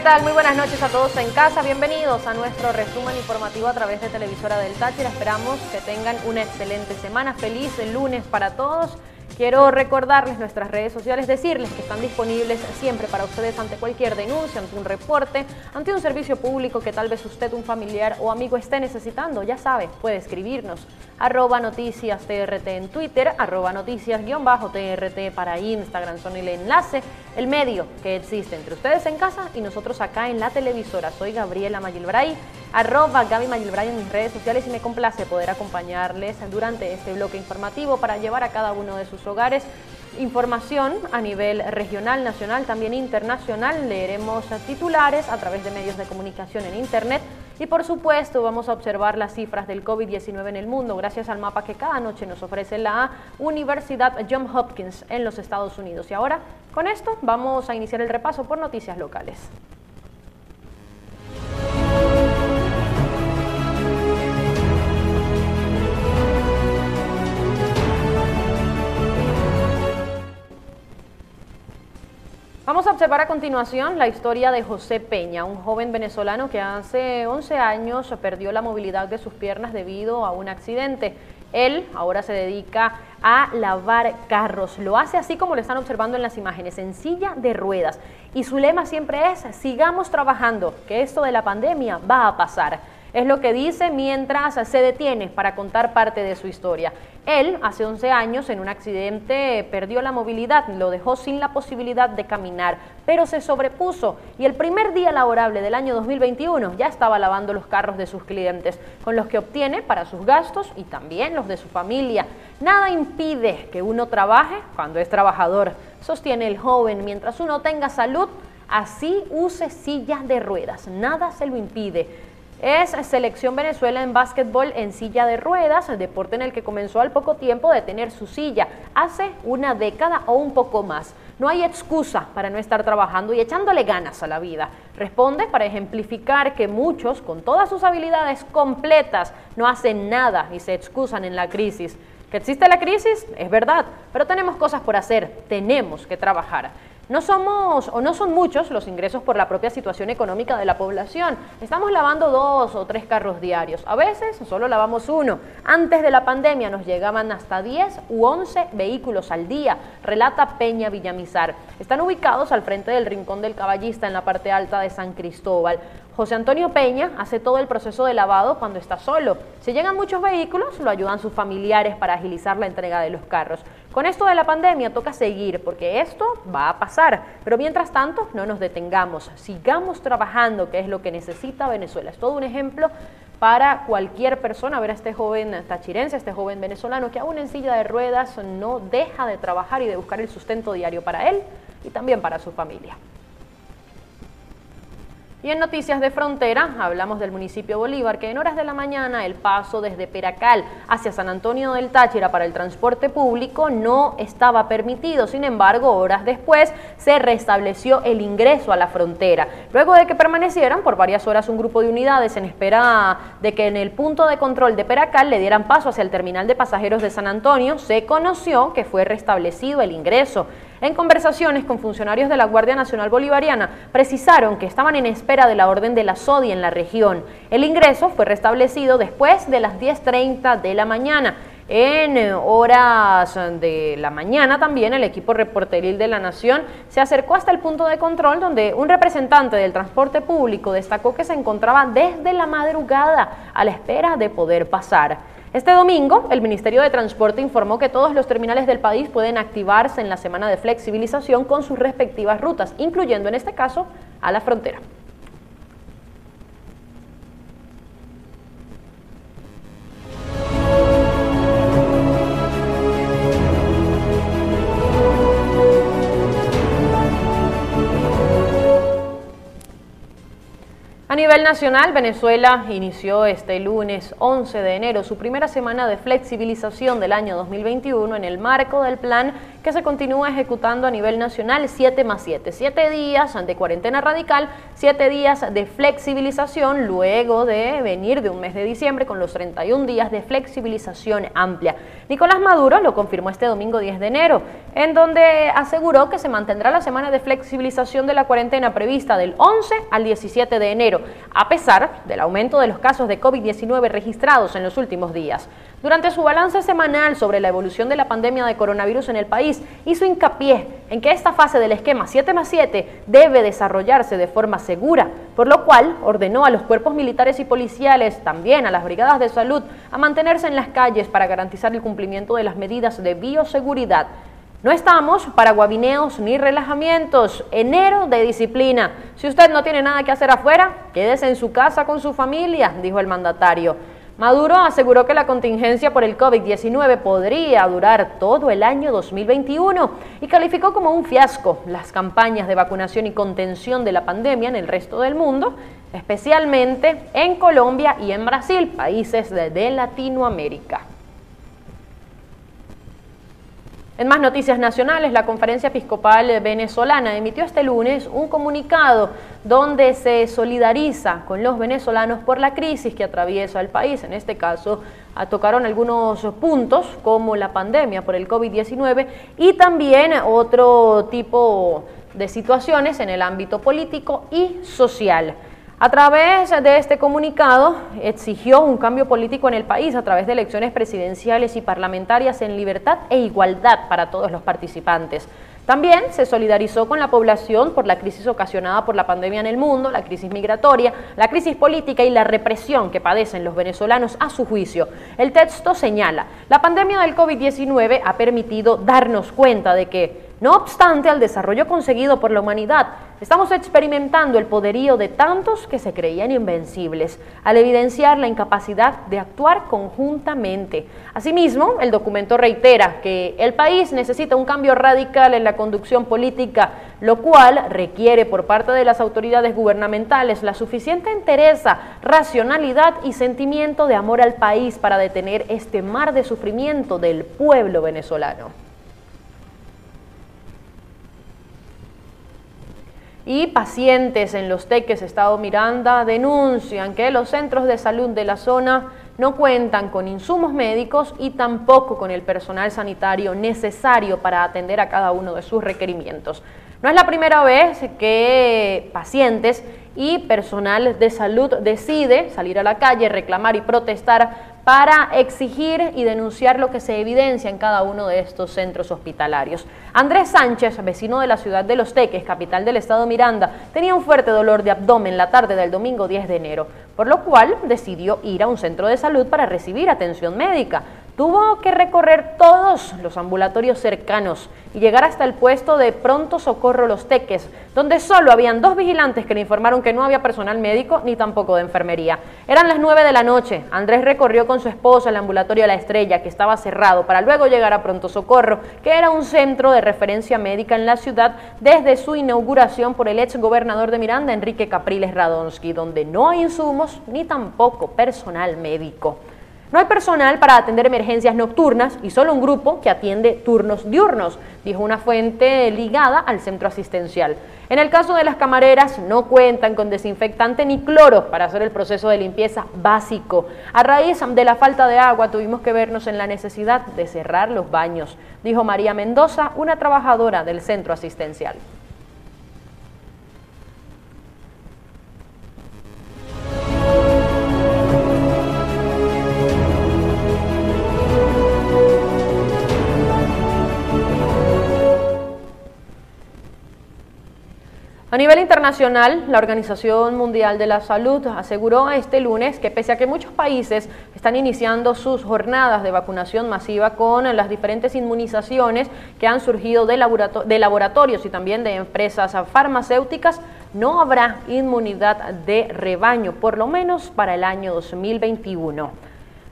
tal? Muy buenas noches a todos en casa. Bienvenidos a nuestro resumen informativo a través de Televisora del Táchira. Esperamos que tengan una excelente semana. Feliz lunes para todos. Quiero recordarles nuestras redes sociales, decirles que están disponibles siempre para ustedes ante cualquier denuncia, ante un reporte, ante un servicio público que tal vez usted, un familiar o amigo esté necesitando. Ya sabe, puede escribirnos @noticiastrt en Twitter, @noticias_trt para Instagram. Son el enlace, el medio que existe entre ustedes en casa y nosotros acá en la televisora. Soy Gabriela Mayilbray, @Gaby Mayilbray en mis redes sociales, y me complace poder acompañarles durante este bloque informativo para llevar a cada uno de sus hogares información a nivel regional, nacional, también internacional. Leeremos titulares a través de medios de comunicación en internet y por supuesto vamos a observar las cifras del COVID-19 en el mundo gracias al mapa que cada noche nos ofrece la Universidad Johns Hopkins en los Estados Unidos. Y ahora con esto vamos a iniciar el repaso por noticias locales. Vamos a observar a continuación la historia de José Peña, un joven venezolano que hace 11 años perdió la movilidad de sus piernas debido a un accidente. Él ahora se dedica a lavar carros. Lo hace así como lo están observando en las imágenes, en silla de ruedas. Y su lema siempre es: sigamos trabajando, que esto de la pandemia va a pasar. Es lo que dice mientras se detiene para contar parte de su historia. Él, hace 11 años, en un accidente, perdió la movilidad, lo dejó sin la posibilidad de caminar, pero se sobrepuso y el primer día laborable del año 2021 ya estaba lavando los carros de sus clientes, con los que obtiene para sus gastos y también los de su familia. Nada impide que uno trabaje cuando es trabajador, sostiene el joven. Mientras uno tenga salud, así use sillas de ruedas, nada se lo impide. Es Selección Venezuela en básquetbol en silla de ruedas, el deporte en el que comenzó al poco tiempo de tener su silla, hace una década o un poco más. No hay excusa para no estar trabajando y echándole ganas a la vida. Responde para ejemplificar que muchos, con todas sus habilidades completas, no hacen nada y se excusan en la crisis. ¿Que existe la crisis? Es verdad, pero tenemos cosas por hacer, tenemos que trabajar. No somos o no son muchos los ingresos por la propia situación económica de la población. Estamos lavando 2 o 3 carros diarios. A veces solo lavamos uno. Antes de la pandemia nos llegaban hasta 10 u 11 vehículos al día, relata Peña Villamizar. Están ubicados al frente del Rincón del Caballista en la parte alta de San Cristóbal. José Antonio Peña hace todo el proceso de lavado cuando está solo. Si llegan muchos vehículos, lo ayudan sus familiares para agilizar la entrega de los carros. Con esto de la pandemia toca seguir, porque esto va a pasar. Pero mientras tanto, no nos detengamos, sigamos trabajando, que es lo que necesita Venezuela. Es todo un ejemplo para cualquier persona ver a este joven tachirense, este joven venezolano que aún en silla de ruedas no deja de trabajar y de buscar el sustento diario para él y también para su familia. Y en noticias de frontera, hablamos del municipio Bolívar, que en horas de la mañana el paso desde Peracal hacia San Antonio del Táchira para el transporte público no estaba permitido. Sin embargo, horas después se restableció el ingreso a la frontera. Luego de que permanecieran por varias horas un grupo de unidades en espera de que en el punto de control de Peracal le dieran paso hacia el terminal de pasajeros de San Antonio, se conoció que fue restablecido el ingreso. En conversaciones con funcionarios de la Guardia Nacional Bolivariana, precisaron que estaban en espera de la orden de la SODI en la región. El ingreso fue restablecido después de las 10:30 de la mañana. En horas de la mañana también el equipo reporteril de la Nación se acercó hasta el punto de control, donde un representante del transporte público destacó que se encontraba desde la madrugada a la espera de poder pasar. Este domingo, el Ministerio de Transporte informó que todos los terminales del país pueden activarse en la semana de flexibilización con sus respectivas rutas, incluyendo en este caso a la frontera. A nivel nacional, Venezuela inició este lunes 11 de enero su primera semana de flexibilización del año 2021 en el marco del plan que se continúa ejecutando a nivel nacional 7+7, 7 días de cuarentena radical, 7 días de flexibilización, luego de venir de un mes de diciembre con los 31 días de flexibilización amplia. Nicolás Maduro lo confirmó este domingo 10 de enero, en donde aseguró que se mantendrá la semana de flexibilización de la cuarentena prevista del 11 al 17 de enero, a pesar del aumento de los casos de COVID-19 registrados en los últimos días. Durante su balance semanal sobre la evolución de la pandemia de coronavirus en el país, hizo hincapié en que esta fase del esquema 7+7 debe desarrollarse de forma segura, por lo cual ordenó a los cuerpos militares y policiales, también a las brigadas de salud, a mantenerse en las calles para garantizar el cumplimiento de las medidas de bioseguridad. No estamos para guabineos ni relajamientos, enero de disciplina. Si usted no tiene nada que hacer afuera, quédese en su casa con su familia, dijo el mandatario. Maduro aseguró que la contingencia por el COVID-19 podría durar todo el año 2021 y calificó como un fiasco las campañas de vacunación y contención de la pandemia en el resto del mundo, especialmente en Colombia y en Brasil, países de Latinoamérica. En más noticias nacionales, la Conferencia Episcopal Venezolana emitió este lunes un comunicado donde se solidariza con los venezolanos por la crisis que atraviesa el país. En este caso, tocaron algunos puntos como la pandemia por el COVID-19 y también otro tipo de situaciones en el ámbito político y social. A través de este comunicado, exigió un cambio político en el país a través de elecciones presidenciales y parlamentarias en libertad e igualdad para todos los participantes. También se solidarizó con la población por la crisis ocasionada por la pandemia en el mundo, la crisis migratoria, la crisis política y la represión que padecen los venezolanos a su juicio. El texto señala, la pandemia del COVID-19 ha permitido darnos cuenta de que, no obstante al desarrollo conseguido por la humanidad, estamos experimentando el poderío de tantos que se creían invencibles, al evidenciar la incapacidad de actuar conjuntamente. Asimismo, el documento reitera que el país necesita un cambio radical en la conducción política, lo cual requiere por parte de las autoridades gubernamentales la suficiente entereza, racionalidad y sentimiento de amor al país para detener este mar de sufrimiento del pueblo venezolano. Y pacientes en Los Teques, Estado Miranda, denuncian que los centros de salud de la zona no cuentan con insumos médicos y tampoco con el personal sanitario necesario para atender a cada uno de sus requerimientos. No es la primera vez que pacientes y personal de salud decide salir a la calle, reclamar y protestar para exigir y denunciar lo que se evidencia en cada uno de estos centros hospitalarios. Andrés Sánchez, vecino de la ciudad de Los Teques, capital del estado Miranda, tenía un fuerte dolor de abdomen la tarde del domingo 10 de enero, por lo cual decidió ir a un centro de salud para recibir atención médica. Tuvo que recorrer todos los ambulatorios cercanos y llegar hasta el puesto de Pronto Socorro Los Teques, donde solo habían 2 vigilantes que le informaron que no había personal médico ni tampoco de enfermería. Eran las 9 de la noche. Andrés recorrió con su esposa el ambulatorio La Estrella, que estaba cerrado, para luego llegar a Pronto Socorro, que era un centro de referencia médica en la ciudad desde su inauguración por el ex gobernador de Miranda, Enrique Capriles Radonsky, donde no hay insumos ni tampoco personal médico. No hay personal para atender emergencias nocturnas y solo un grupo que atiende turnos diurnos, dijo una fuente ligada al centro asistencial. En el caso de las camareras, no cuentan con desinfectante ni cloro para hacer el proceso de limpieza básico. A raíz de la falta de agua, tuvimos que vernos en la necesidad de cerrar los baños, dijo María Mendoza, una trabajadora del centro asistencial. A nivel internacional, la Organización Mundial de la Salud aseguró este lunes que pese a que muchos países están iniciando sus jornadas de vacunación masiva con las diferentes inmunizaciones que han surgido de laboratorios y también de empresas farmacéuticas, no habrá inmunidad de rebaño, por lo menos para el año 2021.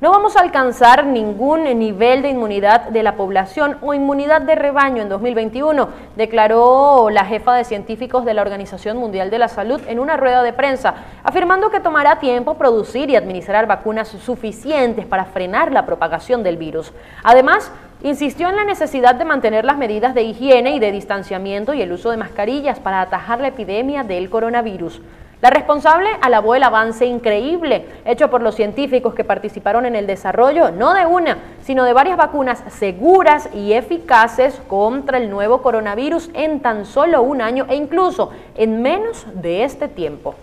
No vamos a alcanzar ningún nivel de inmunidad de la población o inmunidad de rebaño en 2021, declaró la jefa de científicos de la Organización Mundial de la Salud en una rueda de prensa, afirmando que tomará tiempo producir y administrar vacunas suficientes para frenar la propagación del virus. Además, insistió en la necesidad de mantener las medidas de higiene y de distanciamiento y el uso de mascarillas para atajar la epidemia del coronavirus. La responsable alabó el avance increíble hecho por los científicos que participaron en el desarrollo, no de una, sino de varias vacunas seguras y eficaces contra el nuevo coronavirus en tan solo un año e incluso en menos de este tiempo.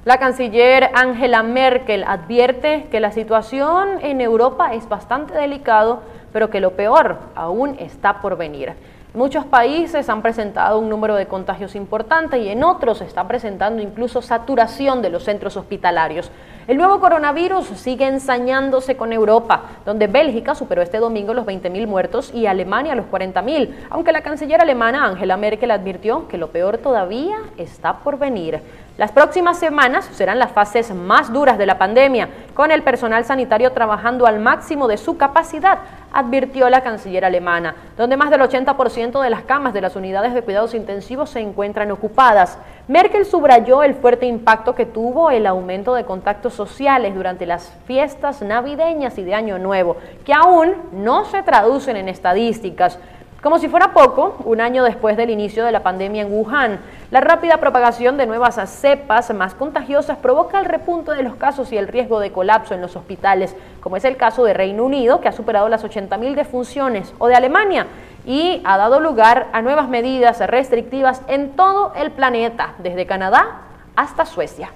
La canciller Angela Merkel advierte que la situación en Europa es bastante delicada, pero que lo peor aún está por venir. Muchos países han presentado un número de contagios importante y en otros se está presentando incluso saturación de los centros hospitalarios. El nuevo coronavirus sigue ensañándose con Europa, donde Bélgica superó este domingo los 20.000 muertos y Alemania los 40.000, aunque la canciller alemana Angela Merkel advirtió que lo peor todavía está por venir. Las próximas semanas serán las fases más duras de la pandemia, con el personal sanitario trabajando al máximo de su capacidad, advirtió la canciller alemana, donde más del 80% de las camas de las unidades de cuidados intensivos se encuentran ocupadas. Merkel subrayó el fuerte impacto que tuvo el aumento de contactos sociales durante las fiestas navideñas y de Año Nuevo, que aún no se traducen en estadísticas. Como si fuera poco, un año después del inicio de la pandemia en Wuhan, la rápida propagación de nuevas cepas más contagiosas provoca el repunte de los casos y el riesgo de colapso en los hospitales, como es el caso de Reino Unido, que ha superado las 80.000 defunciones, o de Alemania, y ha dado lugar a nuevas medidas restrictivas en todo el planeta, desde Canadá hasta Suecia.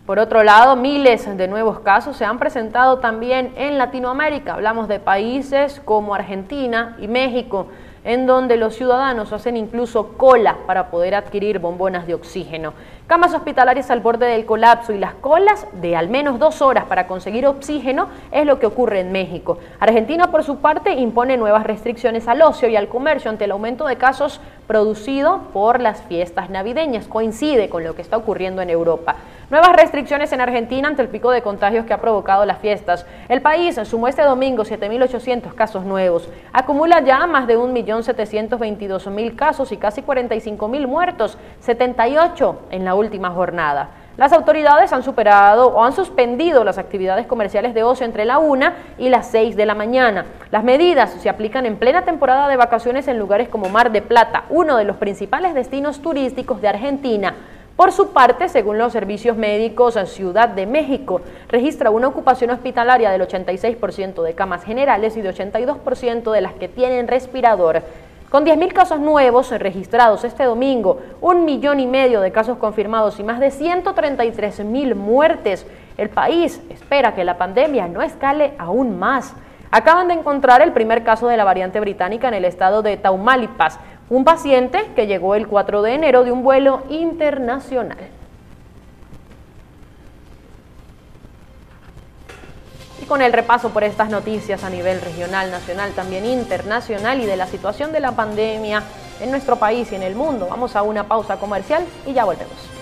Por otro lado, miles de nuevos casos se han presentado también en Latinoamérica. Hablamos de países como Argentina y México, en donde los ciudadanos hacen incluso cola para poder adquirir bombonas de oxígeno. Camas hospitalarias al borde del colapso y las colas de al menos 2 horas para conseguir oxígeno es lo que ocurre en México. Argentina, por su parte, impone nuevas restricciones al ocio y al comercio ante el aumento de casos producido por las fiestas navideñas. Coincide con lo que está ocurriendo en Europa. Nuevas restricciones en Argentina ante el pico de contagios que ha provocado las fiestas. El país sumó este domingo 7.800 casos nuevos. Acumula ya más de 1.722.000 casos y casi 45.000 muertos, 78 en la última jornada. Las autoridades han superado o han suspendido las actividades comerciales de ocio entre la 1 y las 6 de la mañana. Las medidas se aplican en plena temporada de vacaciones en lugares como Mar del Plata, uno de los principales destinos turísticos de Argentina. Por su parte, según los servicios médicos, Ciudad de México registra una ocupación hospitalaria del 86% de camas generales y de 82% de las que tienen respirador. Con 10.000 casos nuevos registrados este domingo, 1,5 millones de casos confirmados y más de 133.000 muertes, el país espera que la pandemia no escale aún más. Acaban de encontrar el primer caso de la variante británica en el estado de Tamaulipas, un paciente que llegó el 4 de enero de un vuelo internacional. Y con el repaso por estas noticias a nivel regional, nacional, también internacional y de la situación de la pandemia en nuestro país y en el mundo, vamos a una pausa comercial y ya volvemos.